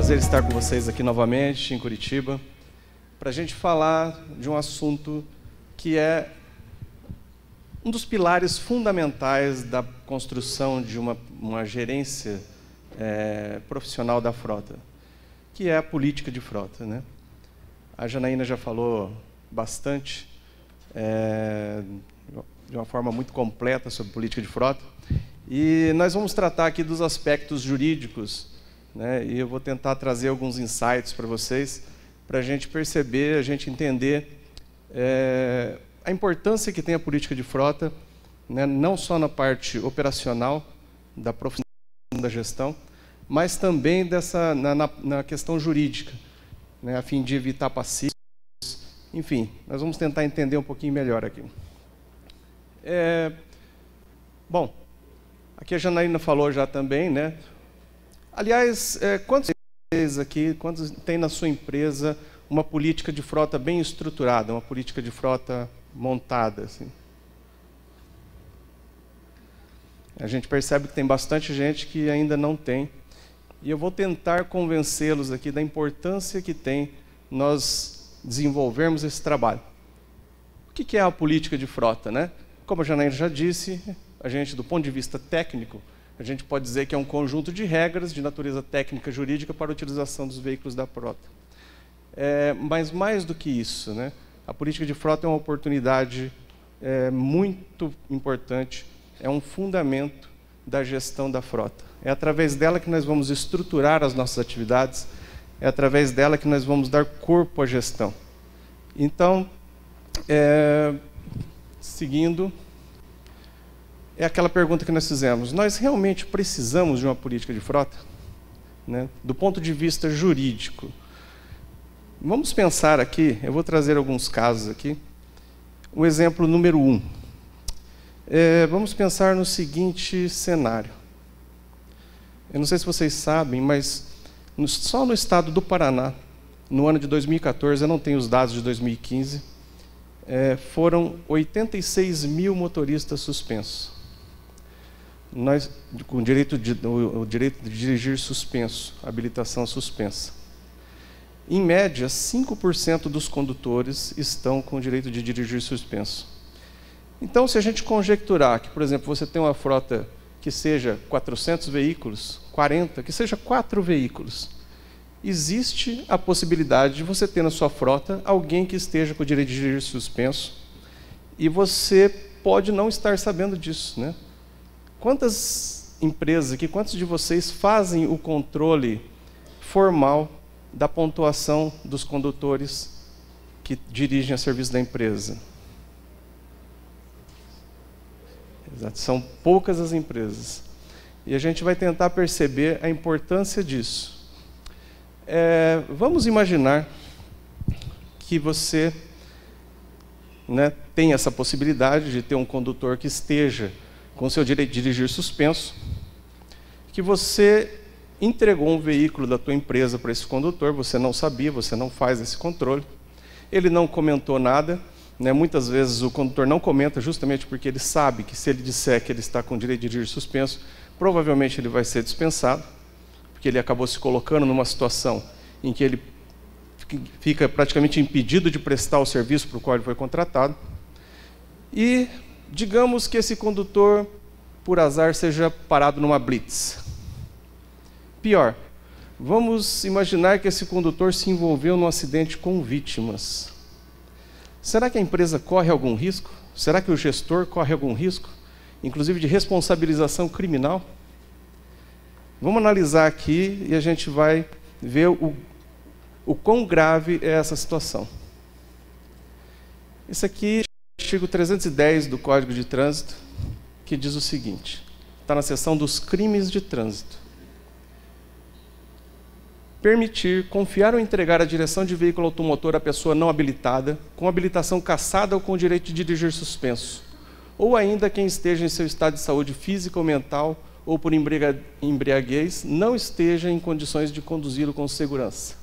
prazer estar com vocês aqui novamente em Curitiba, para a gente falar de um assunto que é um dos pilares fundamentais da construção de uma gerência profissional da frota, que é a política de frota, né? A Janaína já falou bastante, de uma forma muito completa sobre política de frota, e nós vamos tratar aqui dos aspectos jurídicos, né? E eu vou tentar trazer alguns insights para vocês, para a gente perceber, a gente entender a importância que tem a política de frota, né? Não só na parte operacional da profissão da gestão, mas também na questão jurídica, né? A fim de evitar passivos. Enfim, nós vamos tentar entender um pouquinho melhor aqui. Bom, aqui a Janaína falou já também, né? Aliás, quantos tem na sua empresa uma política de frota bem estruturada, uma política de frota montada, assim? A gente percebe que tem bastante gente que ainda não tem. E eu vou tentar convencê-los aqui da importância que tem nós desenvolvermos esse trabalho. O que é a política de frota, né? Como a Janaína já disse, a gente, do ponto de vista técnico, a gente pode dizer que é um conjunto de regras de natureza técnica e jurídica para a utilização dos veículos da frota. Mas mais do que isso, né? A política de frota é uma oportunidade muito importante, é um fundamento da gestão da frota. É através dela que nós vamos estruturar as nossas atividades, é através dela que nós vamos dar corpo à gestão. Então, seguindo, é aquela pergunta que nós fizemos: nós realmente precisamos de uma política de frota? Né? Do ponto de vista jurídico. Vamos pensar aqui, eu vou trazer alguns casos aqui. O exemplo número 1. Vamos pensar no seguinte cenário. Eu não sei se vocês sabem, mas só no estado do Paraná, no ano de 2014, eu não tenho os dados de 2015, foram 86 mil motoristas suspensos. Com o direito de dirigir suspenso, habilitação suspensa. Em média, 5% dos condutores estão com o direito de dirigir suspenso. Então, se a gente conjecturar que, por exemplo, você tem uma frota que seja 400 veículos, 40, que seja 4 veículos, existe a possibilidade de você ter na sua frota alguém que esteja com o direito de dirigir suspenso, e você pode não estar sabendo disso, né? Quantas empresas aqui, quantos de vocês fazem o controle formal da pontuação dos condutores que dirigem a serviço da empresa? Exato, são poucas as empresas. E a gente vai tentar perceber a importância disso. Vamos imaginar que você, né, tem essa possibilidade de ter um condutor que esteja com seu direito de dirigir suspenso, que você entregou um veículo da tua empresa para esse condutor, você não sabia, você não faz esse controle, ele não comentou nada, né? Muitas vezes o condutor não comenta justamente porque ele sabe que se ele disser que ele está com direito de dirigir suspenso, provavelmente ele vai ser dispensado, porque ele acabou se colocando numa situação em que ele fica praticamente impedido de prestar o serviço para o qual ele foi contratado. E digamos que esse condutor, por azar, seja parado numa blitz. Pior, vamos imaginar que esse condutor se envolveu num acidente com vítimas. Será que a empresa corre algum risco? Será que o gestor corre algum risco? Inclusive de responsabilização criminal? Vamos analisar aqui e a gente vai ver o quão grave é essa situação. Esse aqui é o artigo 310 do Código de Trânsito, que diz o seguinte, está na seção dos crimes de trânsito. Permitir, confiar ou entregar a direção de veículo automotor à pessoa não habilitada, com habilitação cassada ou com direito de dirigir suspenso, ou ainda quem esteja em seu estado de saúde física ou mental, ou por embriaguez, não esteja em condições de conduzi-lo com segurança.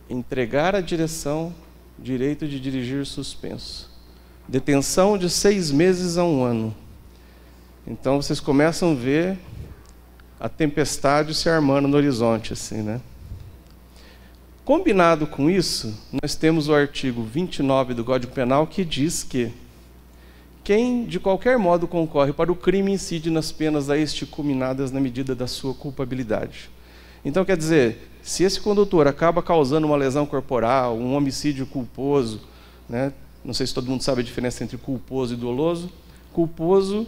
Entregar a direção, direito de dirigir suspenso. Detenção de 6 meses a 1 ano. Então, vocês começam a ver a tempestade se armando no horizonte, assim, né? Combinado com isso, nós temos o artigo 29 do Código Penal que diz que quem de qualquer modo concorre para o crime incide nas penas a este culminadas na medida da sua culpabilidade. Então, quer dizer, se esse condutor acaba causando uma lesão corporal, um homicídio culposo, né? Não sei se todo mundo sabe a diferença entre culposo e doloso. Culposo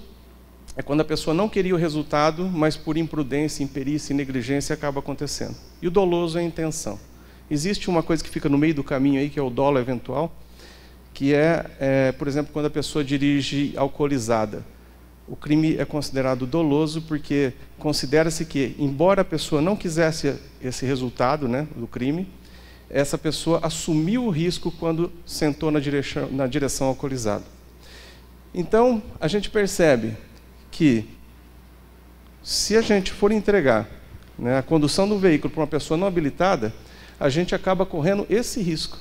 é quando a pessoa não queria o resultado, mas por imprudência, imperícia e negligência acaba acontecendo. E o doloso é a intenção. Existe uma coisa que fica no meio do caminho aí, que é o dolo eventual, que por exemplo, quando a pessoa dirige alcoolizada. O crime é considerado doloso porque considera-se que, embora a pessoa não quisesse esse resultado, né, do crime, essa pessoa assumiu o risco quando sentou na direção alcoolizada. Então, a gente percebe que, se a gente for entregar, né, a condução do veículo para uma pessoa não habilitada, a gente acaba correndo esse risco,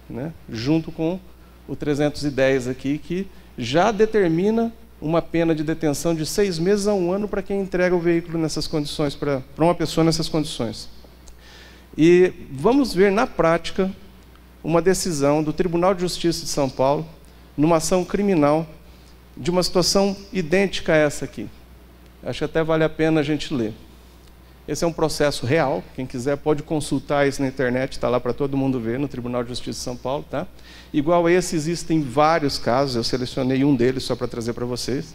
né, junto com o 310 aqui, que já determina uma pena de detenção de 6 meses a 1 ano para quem entrega o veículo nessas condições, para uma pessoa nessas condições. E vamos ver na prática uma decisão do Tribunal de Justiça de São Paulo, numa ação criminal, de uma situação idêntica a essa aqui. Acho que até vale a pena a gente ler. Esse é um processo real, quem quiser pode consultar isso na internet, está lá para todo mundo ver, no Tribunal de Justiça de São Paulo. Tá? Igual a esse, existem vários casos, eu selecionei um deles só para trazer para vocês.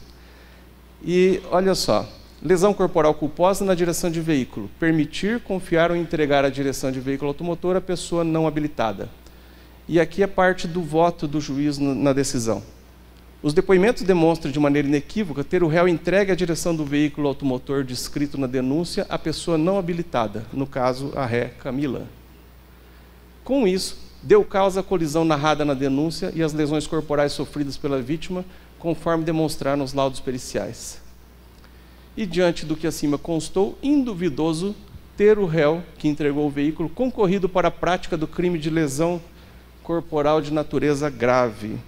E olha só, lesão corporal culposa na direção de veículo, permitir, confiar ou entregar a direção de veículo automotor à pessoa não habilitada. E aqui é parte do voto do juiz na decisão. Os depoimentos demonstram de maneira inequívoca ter o réu entregue a direção do veículo automotor descrito na denúncia à pessoa não habilitada, no caso, a ré Camila. Com isso, deu causa à colisão narrada na denúncia e às lesões corporais sofridas pela vítima, conforme demonstraram os laudos periciais. E diante do que acima constou, induvidoso ter o réu que entregou o veículo concorrido para a prática do crime de lesão corporal de natureza grave.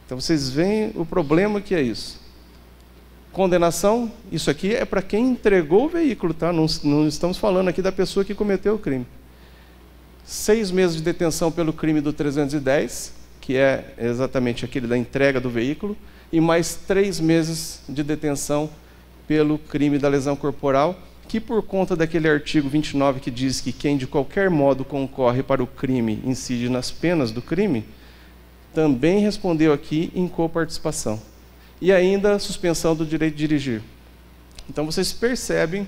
Então vocês veem o problema que é isso. Condenação, isso aqui é para quem entregou o veículo, tá? Não estamos falando aqui da pessoa que cometeu o crime. 6 meses de detenção pelo crime do 310, que é exatamente aquele da entrega do veículo, e mais 3 meses de detenção pelo crime da lesão corporal, que por conta daquele artigo 29 que diz que quem de qualquer modo concorre para o crime incide nas penas do crime, também respondeu aqui em coparticipação. E ainda a suspensão do direito de dirigir. Então vocês percebem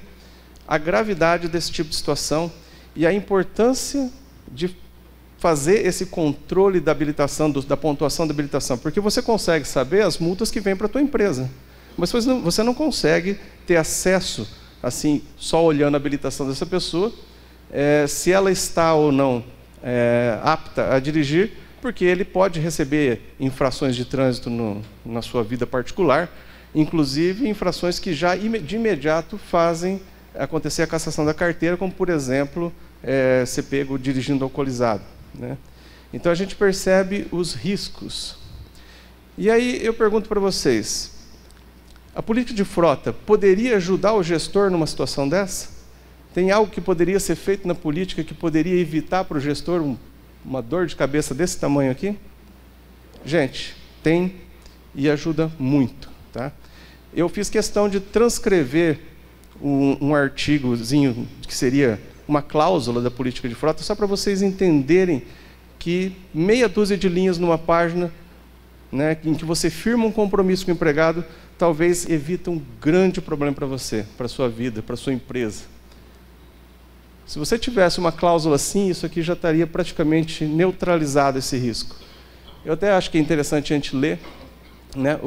a gravidade desse tipo de situação e a importância de fazer esse controle da habilitação, da pontuação da habilitação, porque você consegue saber as multas que vêm para a tua empresa, mas você não consegue ter acesso, assim, só olhando a habilitação dessa pessoa, se ela está ou não apta a dirigir, porque ele pode receber infrações de trânsito na sua vida particular, inclusive infrações que já de imediato fazem acontecer a cassação da carteira, como, por exemplo, ser pego dirigindo alcoolizado, né? Então, a gente percebe os riscos. E aí, eu pergunto para vocês, a política de frota poderia ajudar o gestor numa situação dessa? Tem algo que poderia ser feito na política que poderia evitar para o gestor uma dor de cabeça desse tamanho aqui? Gente, tem e ajuda muito. Tá? Eu fiz questão de transcrever um artigozinho que seria uma cláusula da política de frota, só para vocês entenderem que meia dúzia de linhas numa página, né, em que você firma um compromisso com o empregado, talvez evite um grande problema para você, para a sua vida, para a sua empresa. Se você tivesse uma cláusula assim, isso aqui já estaria praticamente neutralizado esse risco. Eu até acho que é interessante a gente ler, né?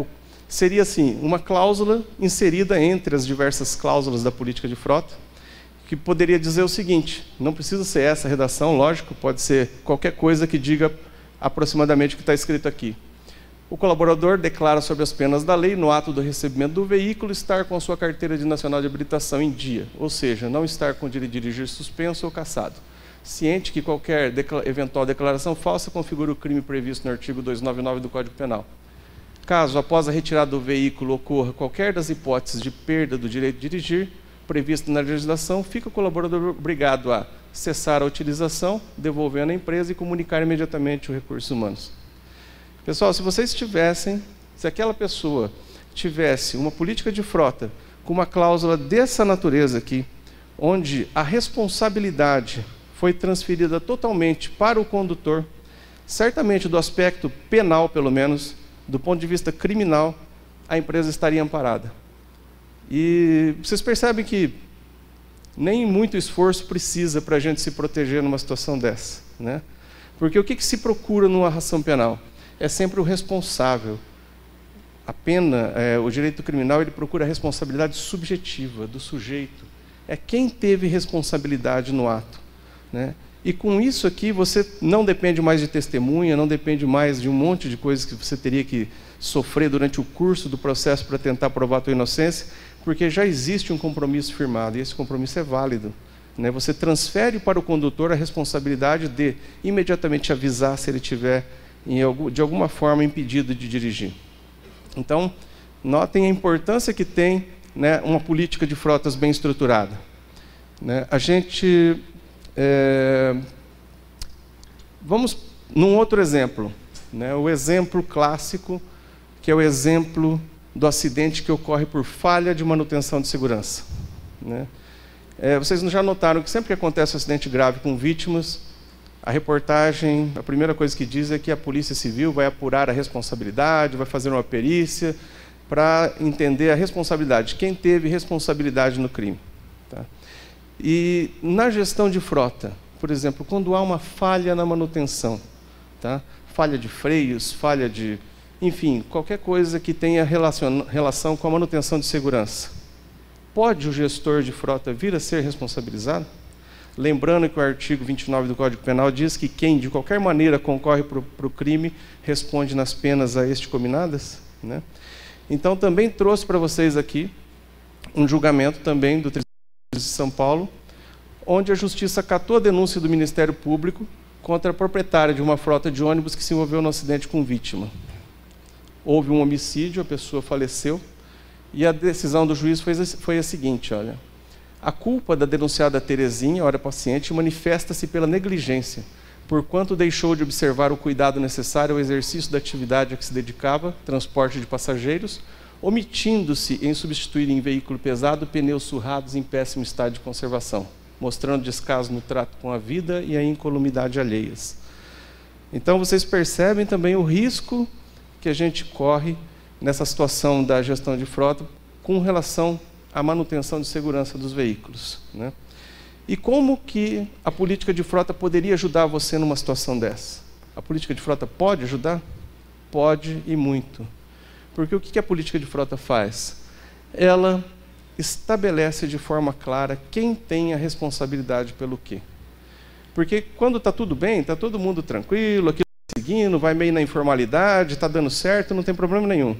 Seria assim, uma cláusula inserida entre as diversas cláusulas da política de frota, que poderia dizer o seguinte, não precisa ser essa redação, lógico, pode ser qualquer coisa que diga aproximadamente o que está escrito aqui. O colaborador declara sobre as penas da lei, no ato do recebimento do veículo, estar com sua carteira de nacional de habilitação em dia, ou seja, não estar com o direito de dirigir suspenso ou cassado. Ciente que qualquer eventual declaração falsa configura o crime previsto no artigo 299 do Código Penal. Caso, após a retirada do veículo, ocorra qualquer das hipóteses de perda do direito de dirigir, prevista na legislação, fica o colaborador obrigado a cessar a utilização, devolvendo à empresa e comunicar imediatamente os recursos humanos. Pessoal, se aquela pessoa tivesse uma política de frota com uma cláusula dessa natureza aqui, onde a responsabilidade foi transferida totalmente para o condutor, certamente do aspecto penal, pelo menos, do ponto de vista criminal, a empresa estaria amparada. E vocês percebem que nem muito esforço precisa para a gente se proteger numa situação dessa, né? Porque o que se procura numa ação penal? É sempre o responsável. A pena, o direito criminal, ele procura a responsabilidade subjetiva do sujeito. É quem teve responsabilidade no ato, né? E com isso aqui, você não depende mais de testemunha, não depende mais de um monte de coisas que você teria que sofrer durante o curso do processo para tentar provar a tua inocência, porque já existe um compromisso firmado, e esse compromisso é válido, né? Você transfere para o condutor a responsabilidade de imediatamente avisar se ele tiver, de alguma forma, impedido de dirigir. Então, notem a importância que tem, né, uma política de frotas bem estruturada, né? A gente... vamos num outro exemplo, né? O exemplo clássico, que é o exemplo do acidente que ocorre por falha de manutenção de segurança, né? Vocês já notaram que sempre que acontece um acidente grave com vítimas, a reportagem, a primeira coisa que diz é que a Polícia Civil vai apurar a responsabilidade, vai fazer uma perícia para entender a responsabilidade, quem teve responsabilidade no crime, tá? E na gestão de frota, por exemplo, quando há uma falha na manutenção, tá? Falha de freios, falha de... enfim, qualquer coisa que tenha relação com a manutenção de segurança, pode o gestor de frota vir a ser responsabilizado? Lembrando que o artigo 29 do Código Penal diz que quem, de qualquer maneira, concorre para o crime, responde nas penas a este cominadas, né? Então, também trouxe para vocês aqui um julgamento também do Tribunal de São Paulo, onde a Justiça acatou a denúncia do Ministério Público contra a proprietária de uma frota de ônibus que se envolveu no acidente com vítima. Houve um homicídio, a pessoa faleceu, e a decisão do juiz foi a seguinte, olha: a culpa da denunciada Terezinha, ora paciente, manifesta-se pela negligência, porquanto deixou de observar o cuidado necessário ao exercício da atividade a que se dedicava, transporte de passageiros, omitindo-se em substituir em veículo pesado pneus surrados em péssimo estado de conservação, mostrando descaso no trato com a vida e a incolumidade alheias. Então, vocês percebem também o risco que a gente corre nessa situação da gestão de frota com relação à manutenção de segurança dos veículos, né? E como que a política de frota poderia ajudar você numa situação dessa? A política de frota pode ajudar? Pode, e muito. Porque o que a política de frota faz? Ela estabelece de forma clara quem tem a responsabilidade pelo quê. Porque quando está tudo bem, está todo mundo tranquilo, aquilo está seguindo, vai meio na informalidade, está dando certo, não tem problema nenhum.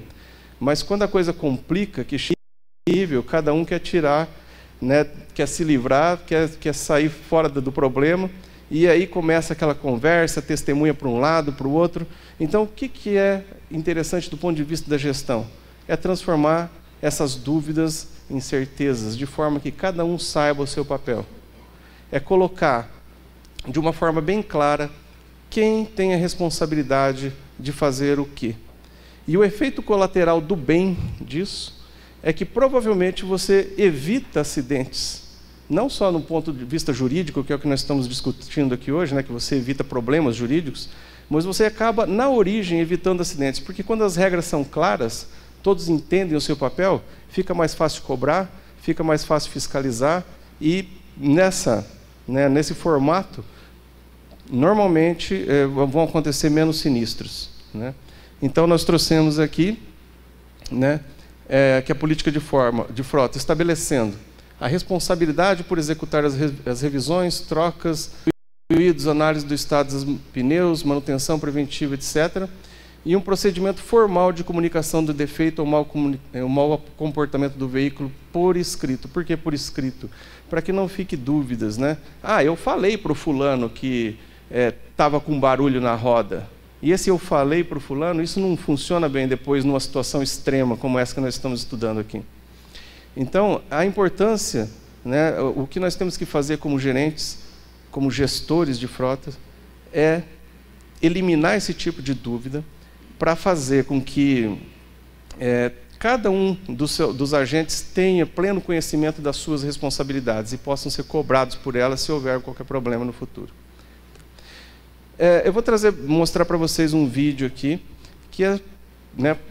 Mas quando a coisa complica, que chega nível, cada um quer tirar, né, quer se livrar, quer sair fora do problema, e aí começa aquela conversa, testemunha para um lado, para o outro. Então, o que é interessante do ponto de vista da gestão? É transformar essas dúvidas em certezas, de forma que cada um saiba o seu papel. É colocar, de uma forma bem clara, quem tem a responsabilidade de fazer o quê. E o efeito colateral do bem disso é que provavelmente você evita acidentes, não só no ponto de vista jurídico, que é o que nós estamos discutindo aqui hoje, né, que você evita problemas jurídicos, mas você acaba, na origem, evitando acidentes, porque quando as regras são claras, todos entendem o seu papel, fica mais fácil cobrar, fica mais fácil fiscalizar, e nesse formato, normalmente vão acontecer menos sinistros, né? Então, nós trouxemos aqui, né, que a política de frota, estabelecendo a responsabilidade por executar as revisões, trocas, fluidos, análise do estado dos pneus, manutenção preventiva, etc., e um procedimento formal de comunicação do defeito ou mau comportamento do veículo por escrito. Por que por escrito? Para que não fique dúvidas, né? Ah, eu falei para o fulano que estava com barulho na roda. E esse eu falei para o fulano, isso não funciona bem depois numa situação extrema como essa que nós estamos estudando aqui. Então, a importância, né, o que nós temos que fazer como gerentes, como gestores de frota, é eliminar esse tipo de dúvida para fazer com que cada um dos agentes tenha pleno conhecimento das suas responsabilidades e possam ser cobrados por elas se houver qualquer problema no futuro. Eu vou mostrar para vocês um vídeo aqui, que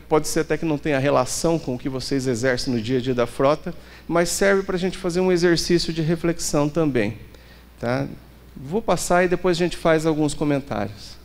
pode ser até que não tenha relação com o que vocês exercem no dia a dia da frota, mas serve para a gente fazer um exercício de reflexão também. Tá? Vou passar e depois a gente faz alguns comentários.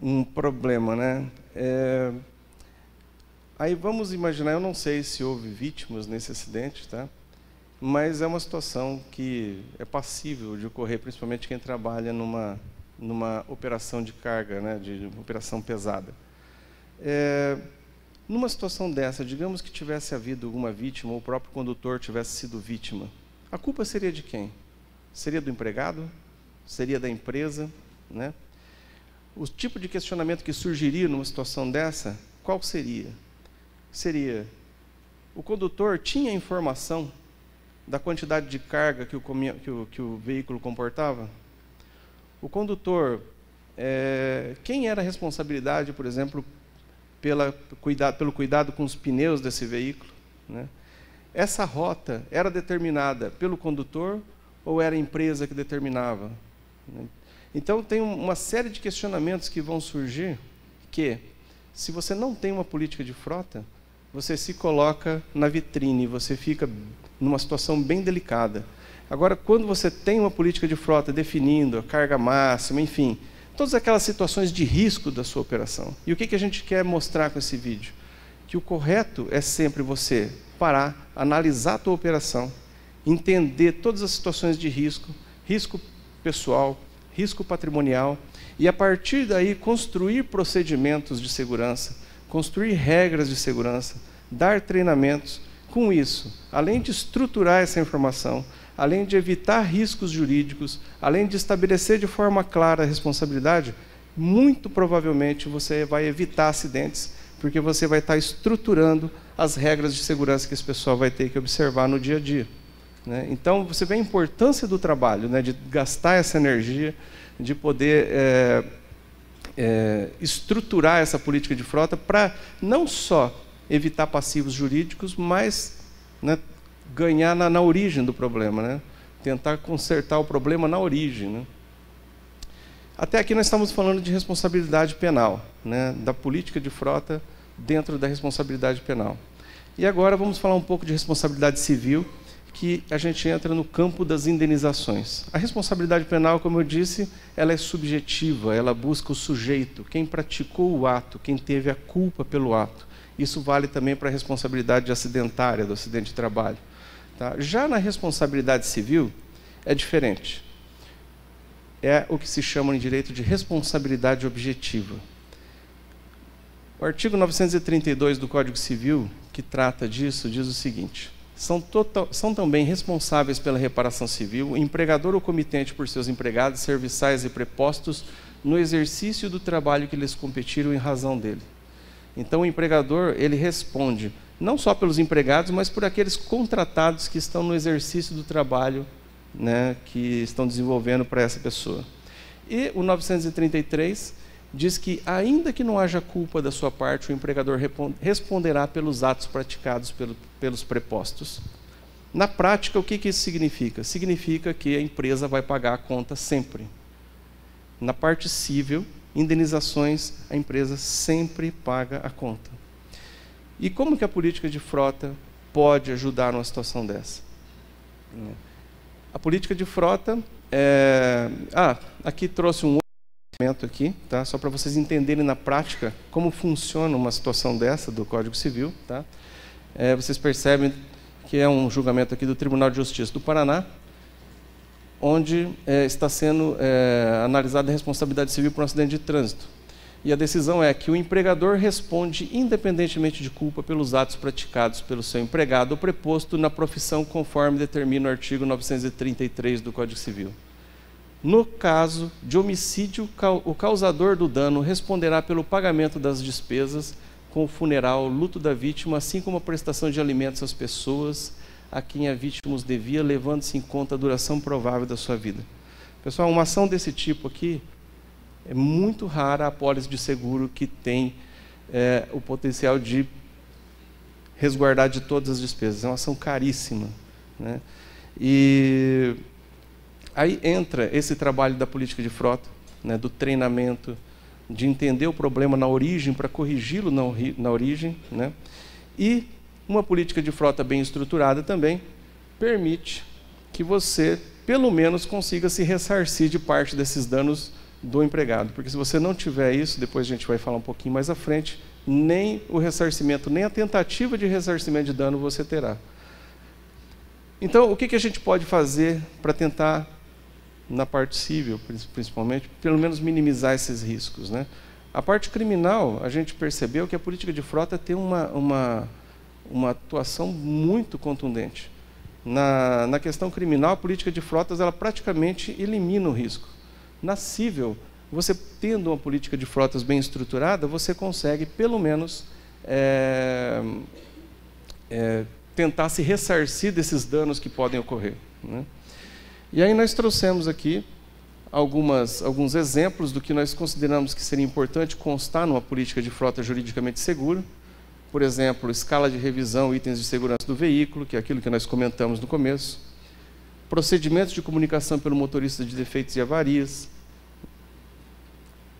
Um problema, né? Aí vamos imaginar, eu não sei se houve vítimas nesse acidente, tá? Mas é uma situação que é passível de ocorrer, principalmente quem trabalha numa operação de carga, né? De uma operação pesada. Numa situação dessa, digamos que tivesse havido alguma vítima, ou o próprio condutor tivesse sido vítima, a culpa seria de quem? Seria do empregado? Seria da empresa? Né? O tipo de questionamento que surgiria numa situação dessa, qual seria? Seria, o condutor tinha informação da quantidade de carga que o veículo comportava? O condutor, quem era a responsabilidade, por exemplo, pelo cuidado com os pneus desse veículo? Né? Essa rota era determinada pelo condutor ou era a empresa que determinava? Então, tem uma série de questionamentos que vão surgir que, se você não tem uma política de frota, você se coloca na vitrine, você fica numa situação bem delicada. Agora, quando você tem uma política de frota definindo a carga máxima, enfim, todas aquelas situações de risco da sua operação. E o que a gente quer mostrar com esse vídeo? Que o correto é sempre você parar, analisar a tua operação, entender todas as situações de risco, risco pessoal, risco patrimonial, e a partir daí construir procedimentos de segurança, construir regras de segurança, dar treinamentos. Com isso, além de estruturar essa informação, além de evitar riscos jurídicos, além de estabelecer de forma clara a responsabilidade, muito provavelmente você vai evitar acidentes, porque você vai estar estruturando as regras de segurança que esse pessoal vai ter que observar no dia a dia. Né? Então, você vê a importância do trabalho, né? De gastar essa energia, de poder estruturar essa política de frota para não só evitar passivos jurídicos, mas, né, ganhar na origem do problema, né? Tentar consertar o problema na origem. Né? Até aqui nós estamos falando de responsabilidade penal, né? Da política de frota dentro da responsabilidade penal. E agora vamos falar um pouco de responsabilidade civil, que a gente entra no campo das indenizações. A responsabilidade penal, como eu disse, ela é subjetiva, ela busca o sujeito, quem praticou o ato, quem teve a culpa pelo ato. Isso vale também para a responsabilidade acidentária, do acidente de trabalho. Tá? Já na responsabilidade civil, é diferente. É o que se chama em direito de responsabilidade objetiva. O artigo 932 do Código Civil, que trata disso, diz o seguinte: são também responsáveis pela reparação civil o empregador ou comitente por seus empregados, serviçais e prepostos no exercício do trabalho que lhes competiram em razão dele. Então, o empregador, ele responde não só pelos empregados, mas por aqueles contratados que estão no exercício do trabalho, né, que estão desenvolvendo para essa pessoa. E o 933 diz que, ainda que não haja culpa da sua parte, o empregador responderá pelos atos praticados pelos prepostos. Na prática, o que isso significa? Significa que a empresa vai pagar a conta sempre. Na parte civil, indenizações, a empresa sempre paga a conta. E como que a política de frota pode ajudar numa situação dessa? A política de frota... aqui trouxe um outro aqui, tá? Só para vocês entenderem na prática como funciona uma situação dessa do Código Civil. Tá? vocês percebem que é um julgamento aqui do Tribunal de Justiça do Paraná, onde está sendo analisada a responsabilidade civil por um acidente de trânsito. E a decisão é que o empregador responde independentemente de culpa pelos atos praticados pelo seu empregado ou preposto na profissão conforme determina o artigo 933 do Código Civil. No caso de homicídio, o causador do dano responderá pelo pagamento das despesas com o funeral, luto da vítima, assim como a prestação de alimentos às pessoas a quem a vítima os devia, levando-se em conta a duração provável da sua vida. Pessoal, uma ação desse tipo aqui, é muito rara a apólice de seguro que tem o potencial de resguardar de todas as despesas. É uma ação caríssima, né? E aí entra esse trabalho da política de frota, né, do treinamento, de entender o problema na origem para corrigi-lo na origem, né? E uma política de frota bem estruturada também permite que você, pelo menos, consiga se ressarcir de parte desses danos do empregado. Porque se você não tiver isso, depois a gente vai falar um pouquinho mais à frente, nem o ressarcimento, nem a tentativa de ressarcimento de dano você terá. Então, o que a gente pode fazer para tentar, na parte civil, principalmente, pelo menos minimizar esses riscos, né? A parte criminal, a gente percebeu que a política de frota tem uma atuação muito contundente. Na questão criminal, a política de frotas ela praticamente elimina o risco. Na civil, você tendo uma política de frotas bem estruturada, você consegue, pelo menos, tentar se ressarcir desses danos que podem ocorrer, né? E aí nós trouxemos aqui alguns exemplos do que nós consideramos que seria importante constar numa política de frota juridicamente segura. Por exemplo, escala de revisão, itens de segurança do veículo, que é aquilo que nós comentamos no começo. Procedimentos de comunicação pelo motorista de defeitos e avarias.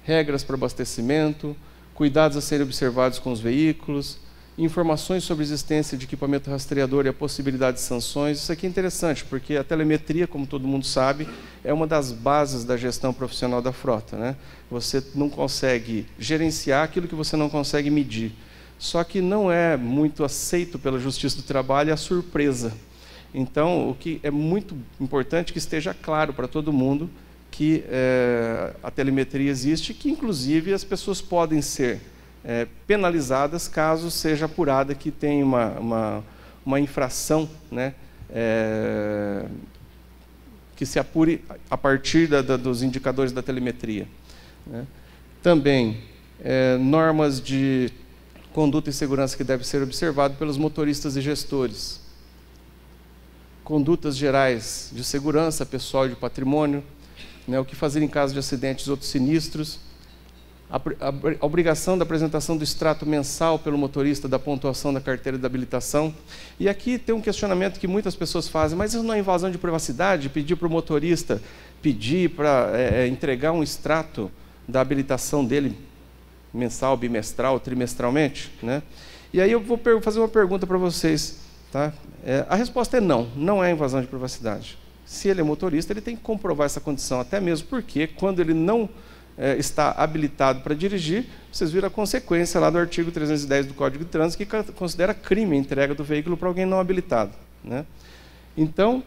Regras para abastecimento, cuidados a serem observados com os veículos, informações sobre a existência de equipamento rastreador e a possibilidade de sanções. Isso aqui é interessante, porque a telemetria, como todo mundo sabe, é uma das bases da gestão profissional da frota, né? Você não consegue gerenciar aquilo que você não consegue medir. Só que não é muito aceito pela Justiça do Trabalho a surpresa. Então, o que é muito importante é que esteja claro para todo mundo que a telemetria existe, que inclusive as pessoas podem ser penalizadas caso seja apurada que tem uma infração, né, que se apure a partir dos indicadores da telemetria, né. Também normas de conduta e segurança que devem ser observadas pelos motoristas e gestores. Condutas gerais de segurança, pessoal e de patrimônio, né, o que fazer em caso de acidentes e outros sinistros, a obrigação da apresentação do extrato mensal pelo motorista da pontuação da carteira de habilitação. E aqui tem um questionamento que muitas pessoas fazem, mas isso não é invasão de privacidade? Pedir para o motorista pedir para entregar um extrato da habilitação dele mensal, bimestral, trimestralmente, né? E aí eu vou fazer uma pergunta para vocês, tá? A resposta é não, não é invasão de privacidade. Se ele é motorista, ele tem que comprovar essa condição, até mesmo porque quando ele não está habilitado para dirigir, vocês viram a consequência lá do artigo 310 do Código de Trânsito, que considera crime a entrega do veículo para alguém não habilitado, né? Então,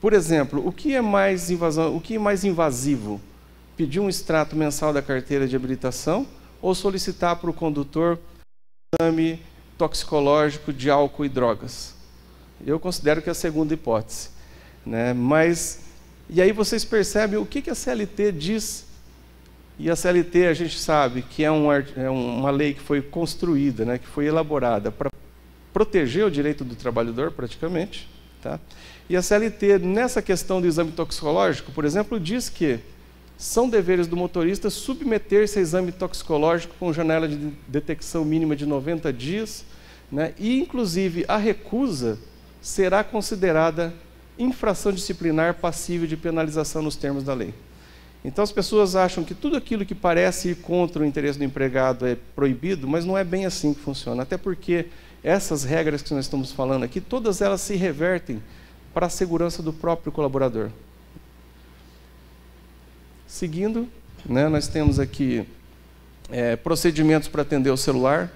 por exemplo, o que é mais invasão, o que é mais invasivo? Pedir um extrato mensal da carteira de habilitação ou solicitar para o condutor um exame toxicológico de álcool e drogas? Eu considero que é a segunda hipótese, né? Mas, e aí vocês percebem o que a CLT diz, e a CLT a gente sabe que é uma lei que foi construída, né, que foi elaborada para proteger o direito do trabalhador, praticamente, tá? E a CLT, nessa questão do exame toxicológico, por exemplo, diz que são deveres do motorista submeter-se a exame toxicológico com janela de detecção mínima de 90 dias, né? E, inclusive, a recusa será considerada infração disciplinar passível de penalização nos termos da lei. Então, as pessoas acham que tudo aquilo que parece ir contra o interesse do empregado é proibido, mas não é bem assim que funciona. Até porque essas regras que nós estamos falando aqui, todas elas se revertem para a segurança do próprio colaborador. Seguindo, né, nós temos aqui procedimentos para atender o celular.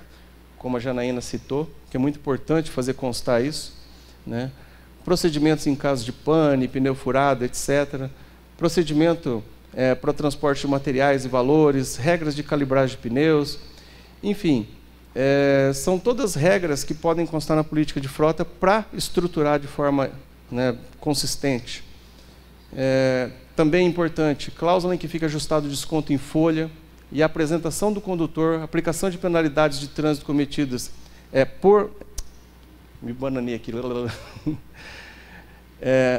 como a Janaína citou, que é muito importante fazer constar isso, né? Procedimentos em caso de pane, pneu furado, etc. Procedimento para o transporte de materiais e valores, regras de calibragem de pneus, enfim, são todas regras que podem constar na política de frota para estruturar de forma, né, consistente. Também é importante, cláusula em que fica ajustado o desconto em folha e a apresentação do condutor, aplicação de penalidades de trânsito cometidas Me bananei aqui.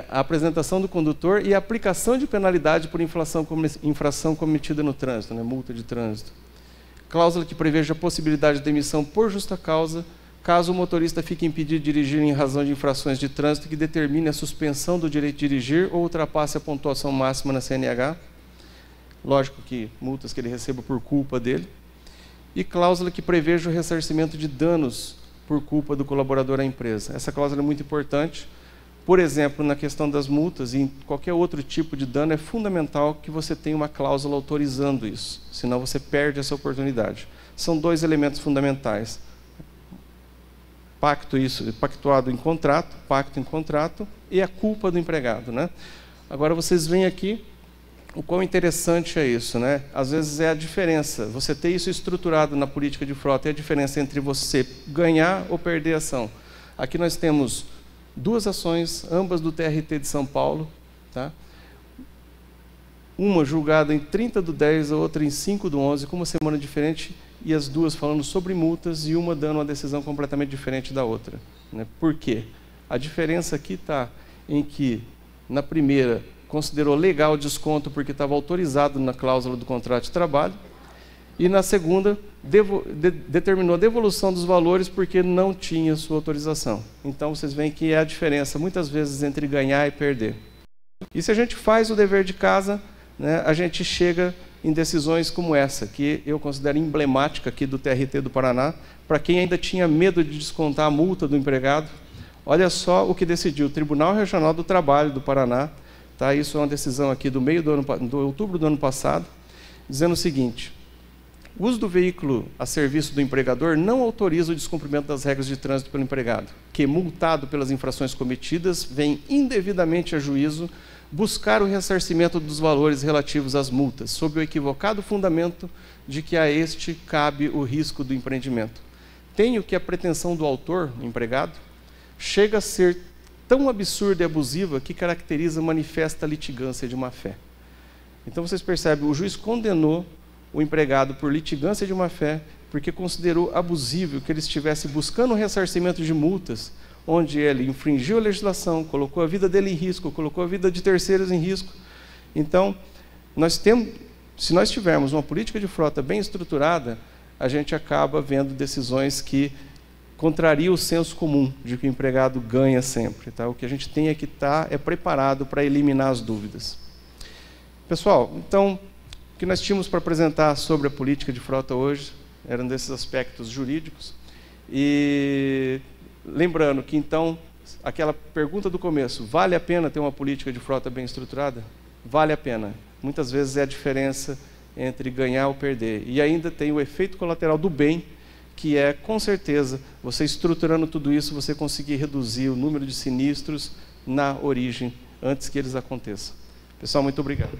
A apresentação do condutor e a aplicação de penalidade por infração cometida no trânsito, né, multa de trânsito. Cláusula que preveja a possibilidade de demissão por justa causa, caso o motorista fique impedido de dirigir em razão de infrações de trânsito que determine a suspensão do direito de dirigir ou ultrapasse a pontuação máxima na CNH. Lógico que multas que ele receba por culpa dele. E cláusula que preveja o ressarcimento de danos por culpa do colaborador à empresa. Essa cláusula é muito importante. Por exemplo, na questão das multas e em qualquer outro tipo de dano, é fundamental que você tenha uma cláusula autorizando isso, senão você perde essa oportunidade. São dois elementos fundamentais. Pactuado em contrato, pacto em contrato e a culpa do empregado, né? Agora vocês veem aqui o quão interessante é isso, né? Às vezes é a diferença, você ter isso estruturado na política de frota, é a diferença entre você ganhar ou perder a ação. Aqui nós temos duas ações, ambas do TRT de São Paulo, tá? Uma julgada em 30/10, a outra em 5/11, com uma semana diferente, e as duas falando sobre multas e uma dando uma decisão completamente diferente da outra, né? Por quê? A diferença aqui está em que, na primeira, considerou legal o desconto porque estava autorizado na cláusula do contrato de trabalho, e na segunda, determinou a devolução dos valores porque não tinha sua autorização. Então, vocês veem que é a diferença, muitas vezes, entre ganhar e perder. E se a gente faz o dever de casa, né, a gente chega em decisões como essa, que eu considero emblemática aqui do TRT do Paraná, para quem ainda tinha medo de descontar a multa do empregado. Olha só o que decidiu o Tribunal Regional do Trabalho do Paraná, tá? Isso é uma decisão aqui do outubro do ano passado, dizendo o seguinte: o uso do veículo a serviço do empregador não autoriza o descumprimento das regras de trânsito pelo empregado, que, multado pelas infrações cometidas, vem indevidamente a juízo buscar o ressarcimento dos valores relativos às multas, sob o equivocado fundamento de que a este cabe o risco do empreendimento. Tenho que a pretensão do autor, empregado, chega a ser tão absurda e abusiva que caracteriza manifesta litigância de má-fé. Então vocês percebem, o juiz condenou o empregado por litigância de má-fé, porque considerou abusivo que ele estivesse buscando um ressarcimento de multas, onde ele infringiu a legislação, colocou a vida dele em risco, colocou a vida de terceiros em risco. Então, se nós tivermos uma política de frota bem estruturada, a gente acaba vendo decisões que contrariam o senso comum de que o empregado ganha sempre, tá? O que a gente tem que estar preparado para eliminar as dúvidas. Pessoal, então, o que nós tínhamos para apresentar sobre a política de frota hoje eram desses aspectos jurídicos. E lembrando que, então, aquela pergunta do começo, vale a pena ter uma política de frota bem estruturada? Vale a pena. Muitas vezes é a diferença entre ganhar ou perder. E ainda tem o efeito colateral do bem, que é, com certeza, você estruturando tudo isso, você conseguir reduzir o número de sinistros na origem, antes que eles aconteçam. Pessoal, muito obrigado.